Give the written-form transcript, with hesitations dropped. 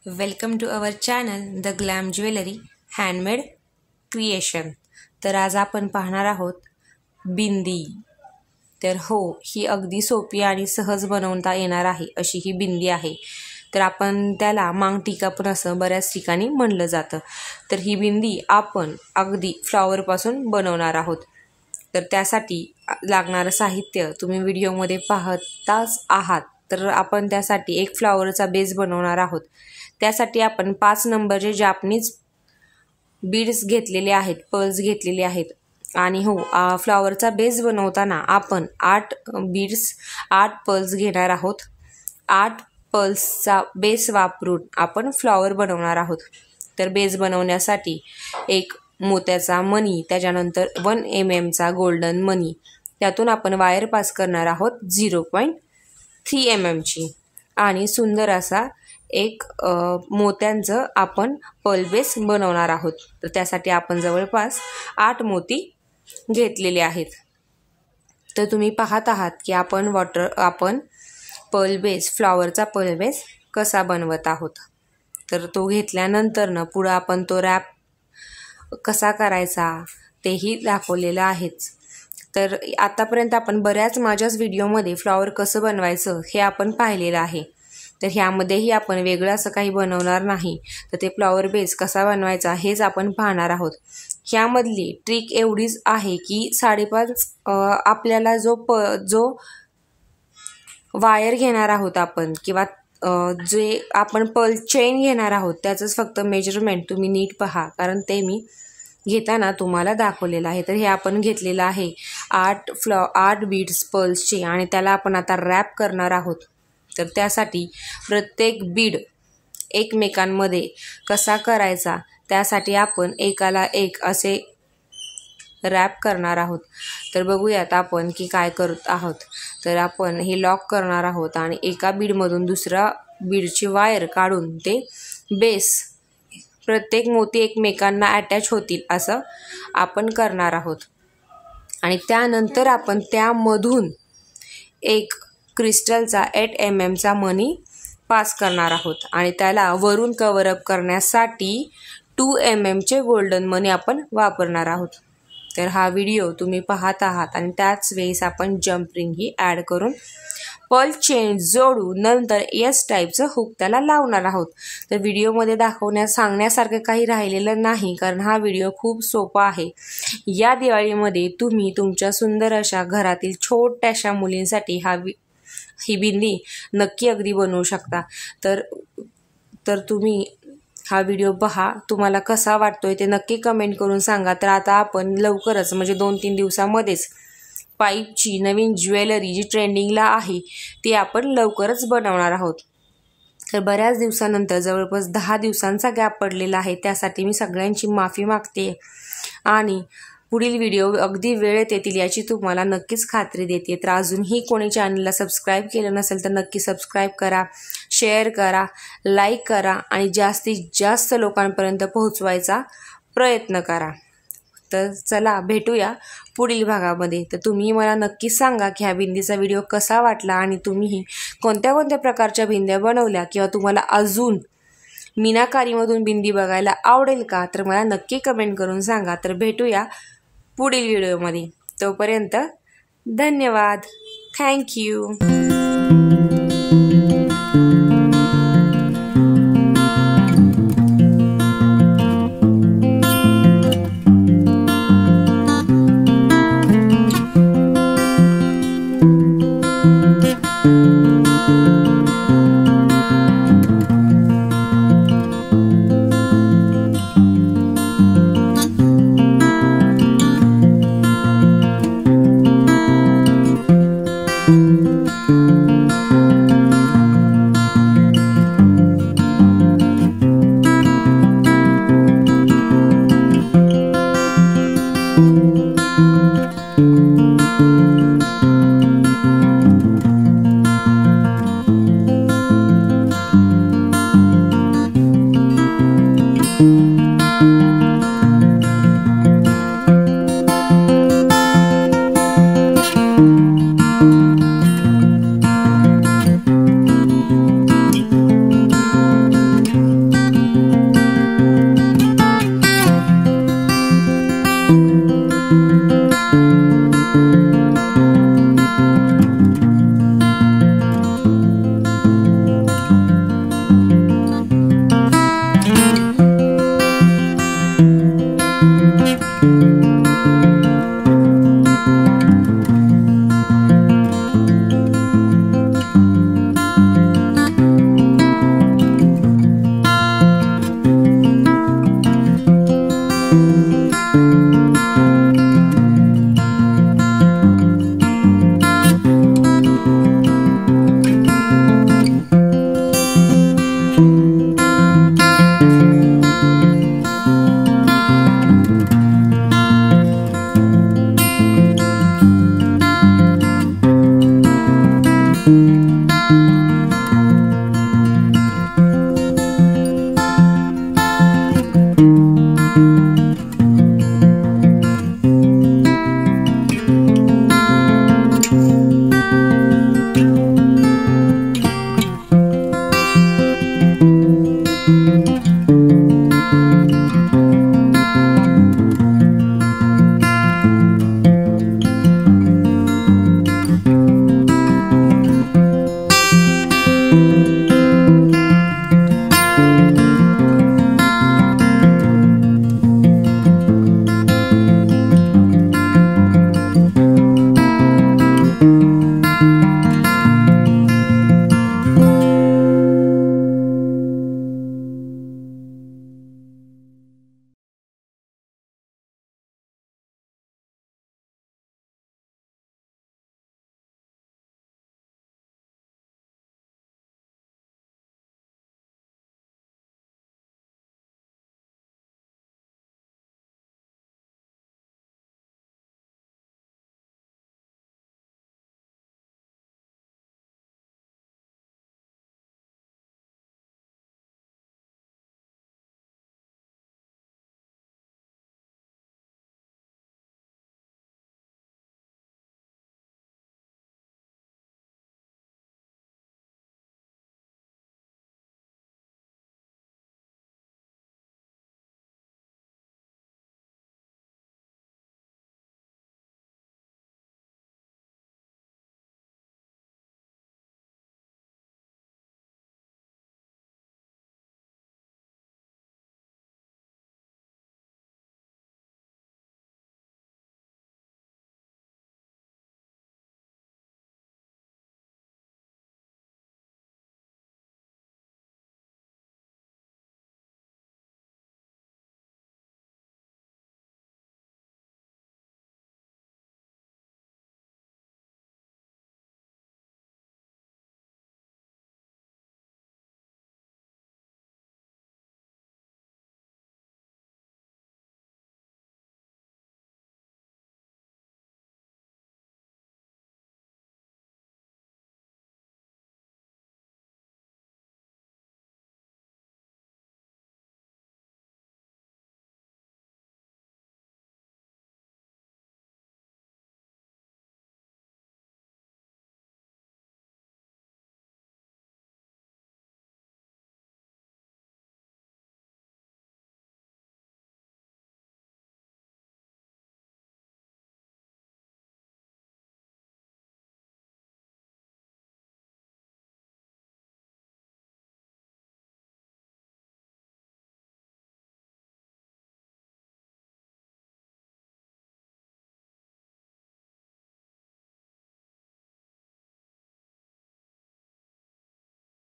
Welcome to our channel the glam jewellery handmade creation. तर आज आपण पाहणार आहोत बिंदी। तर हो, ही अगदी सोपी आणि सहज बनवता येणार आहे अशी ही बिंदी आहे। तर आपण त्याला मांगटिका पण असं बऱ्याच ठिकाणी म्हणलं जातं। तर ही बिंदी आपण अगदी फ्लॉवरपासून बनवणार आहोत। तर त्यासाठी लागणारं साहित्य तुम्ही व्हिडिओमध्ये पाहताच आहात। तर आपण त्यासाठी एक फ्लॉवरचा बेस बनवणार आहोत। त्यासाठी आपण 5 नंबरचे जापनीज बीड्स घेतलेले आहेत, पर्ल्स घेतलेले आहेत। आणि हो, फ्लॉवरचा बेस बनवताना आपण 8 बीड्स 8 पर्ल्स घेणार आहोत। 8 पर्ल्सचा बेस वापरून आपण फ्लॉवर बनवणार आहोत। तर बेस बनवण्यासाठी एक मोत्याचा मणी, त्याच्यानंतर 1 mm चा गोल्डन मणी, त्यातून आपण वायर पास करणार आहोत 0.3 mm ची, आणि सुंदर असा एक मोत्यांचं आपण पर्ल बेस बनवणार आहोत। तर त्यासाठी आपण जवळपास 8 मोती घेतलेले आहेत। तर तुम्ही पाहत आहात की आपण पर्ल बेस, फ्लॉवरचा पर्ल बेस कसा बनवत आहोत। तर तो घेतल्यानंतर पुढे आपण तो रॅप कसा करायचा तेही दाखवलेलं आहेच। तर आतापर्यंत आपण बऱ्याच माझ्याच व्हिडिओमध्ये फ्लॉवर कसं बनवायचं हे आपण पाहिलेलं आहे। तर ह्यामध्येही आपण वेगळं असं काही बनवणार नाही। तर ते फ्लॉवर बेस कसा बनवायचा हेच आपण पाहणार आहोत। ह्यामधली ट्रिक एवढीच आहे की 5.5 आपल्याला जो वायर घेणार आहोत आपण, किंवा जे आपण पर्ल चेन घेणार आहोत त्याचंच फक्त मेजरमेंट तुम्ही नीट पहा, कारण ते मी घेताना तुम्हाला दाखवलेलं आहे। तर हे आपण घेतलेलं आहे 8 बीड्स पर्ल्सचे, आणि त्याला आपण आता रॅप करणार आहोत। तर त्यासाठी प्रत्येक बीड एकमेकांमध्ये कसा करायचा त्यासाठी आपण एकाला एक असे रॅप करणार आहोत। तर बघूयात आपण की काय करत आहोत। तर आपण हे लॉक करणार आहोत आणि एका बीडमधून दुसरा बीडची वायर काढून ते बेस, प्रत्येक मोती एकमेकांना अटॅच होतील असं आपण करणार आहोत। आणि त्यानंतर आपण त्यामधून एक क्रिस्टलचा 8 mm चा मणी पास करणार आहोत, आणि त्याला वरून कव्हर अप करण्यासाठी 2 mm चे गोल्डन मणी आपण वापरणार आहोत। तर हा व्हिडिओ तुम्ही पाहत आहात, आणि त्याच वेळेस आपण जम्प रिंग ही ॲड करून पर्ल चेन जोडून नंतर एस टाईपचं हुक त्याला लावणार आहोत। तर व्हिडिओमध्ये सांगण्यासारखं काही राहिलेलं नाही, कारण हा व्हिडिओ खूप सोपा आहे। या दिवाळीमध्ये तुम्ही तुमच्या सुंदर अशा घरातील छोट्याशा मुलींसाठी ही बिंदी नक्की अगदी बनवू शकता। तर तुम्ही हा व्हिडिओ पहा, तुम्हाला कसा वाटतोय ते नक्की कमेंट करून सांगा। तर आता आपण लवकरच म्हणजे 2-3 दिवसामध्येच पाईपची नवीन ज्वेलरी जी ट्रेंडिंगला आहे ती आपण लवकरच बनवणार आहोत। तर बऱ्याच दिवसानंतर जवळपास 10 दिवसांचा गॅप पडलेला आहे, त्यासाठी मी सगळ्यांची माफी मागते, आणि पुढील व्हिडिओ अगदी वेळेत येतील याची तुम्हाला नक्कीच खात्री देते। तर अजूनही कोणी चॅनलला सबस्क्राईब केलं नसेल तर नक्की सबस्क्राईब करा, शेअर करा, लाईक करा, आणि जास्तीत जास्त लोकांपर्यंत पोहोचवायचा प्रयत्न करा। तर चला भेटूया पुढील भागामध्ये। तर तुम्ही मला नक्की सांगा की ह्या बिंदीचा व्हिडिओ कसा वाटला, आणि तुम्हीही कोणत्या कोणत्या प्रकारच्या बिंद्या बनवल्या, किंवा तुम्हाला अजून मीनाकारीमधून बिंदी बघायला आवडेल का, तर मला नक्की कमेंट करून सांगा। तर भेटूया पुढील व्हिडिओमध्ये, तोपर्यंत धन्यवाद, थँक्यू।